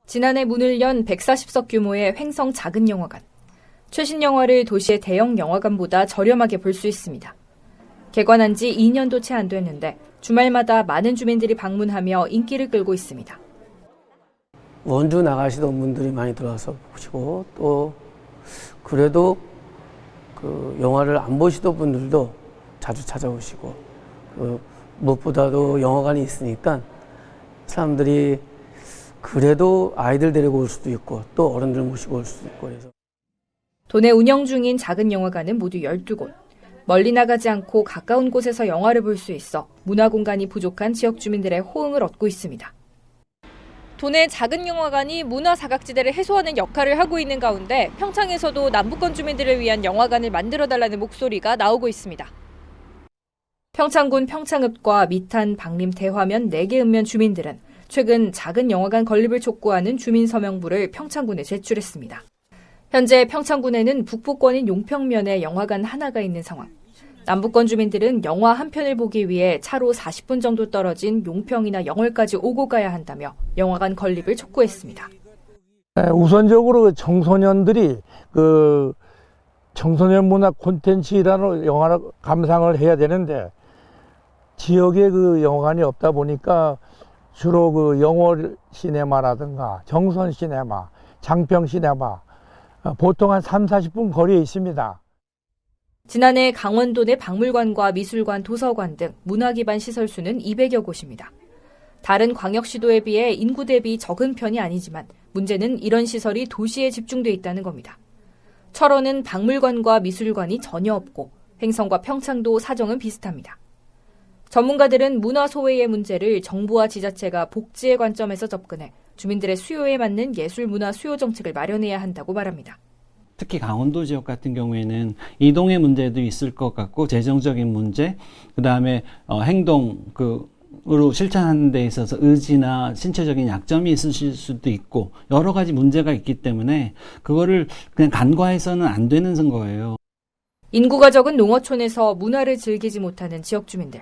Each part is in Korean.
지난해 문을 연 140석 규모의 횡성 작은 영화관. 최신 영화를 도시의 대형 영화관보다 저렴하게 볼 수 있습니다. 개관한 지 2년도 채 안 됐는데 주말마다 많은 주민들이 방문하며 인기를 끌고 있습니다. 원주 나가시던 분들이 많이 들어와서 보시고, 또 그래도 그 영화를 안 보시던 분들도 자주 찾아오시고, 무엇보다도 영화관이 있으니까 사람들이 그래도 아이들 데리고 올 수도 있고 또 어른들 모시고 올 수도 있고 그래서. 도내 운영 중인 작은 영화관은 모두 12곳. 멀리 나가지 않고 가까운 곳에서 영화를 볼 수 있어 문화공간이 부족한 지역 주민들의 호응을 얻고 있습니다. 도내 작은 영화관이 문화 사각지대를 해소하는 역할을 하고 있는 가운데 평창에서도 남부권 주민들을 위한 영화관을 만들어달라는 목소리가 나오고 있습니다. 평창군 평창읍과 미탄, 방림, 대화면 4개 읍면 주민들은 최근 작은 영화관 건립을 촉구하는 주민 서명부를 평창군에 제출했습니다. 현재 평창군에는 북부권인 용평면에 영화관 하나가 있는 상황. 남부권 주민들은 영화 한 편을 보기 위해 차로 40분 정도 떨어진 용평이나 영월까지 오고 가야 한다며 영화관 건립을 촉구했습니다. 우선적으로 청소년들이 청소년 문화 콘텐츠라는 영화를 감상을 해야 되는데 지역에 영화관이 없다 보니까 주로 영월 시네마라든가 정선 시네마, 장평 시네마 보통 한 30-40분 거리에 있습니다. 지난해 강원도 내 박물관과 미술관, 도서관 등 문화 기반 시설 수는 200여 곳입니다. 다른 광역시도에 비해 인구 대비 적은 편이 아니지만 문제는 이런 시설이 도시에 집중돼 있다는 겁니다. 철원은 박물관과 미술관이 전혀 없고 횡성과 평창도 사정은 비슷합니다. 전문가들은 문화 소외의 문제를 정부와 지자체가 복지의 관점에서 접근해 주민들의 수요에 맞는 예술 문화 수요 정책을 마련해야 한다고 말합니다. 특히 강원도 지역 같은 경우에는 이동의 문제도 있을 것 같고 재정적인 문제, 그다음에 행동으로 실천하는 데 있어서 의지나 신체적인 약점이 있으실 수도 있고 여러 가지 문제가 있기 때문에 그거를 그냥 간과해서는 안 되는 거예요. 인구가 적은 농어촌에서 문화를 즐기지 못하는 지역 주민들.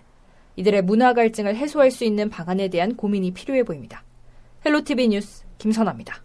이들의 문화 갈증을 해소할 수 있는 방안에 대한 고민이 필요해 보입니다. 헬로티비 뉴스 김선아입니다.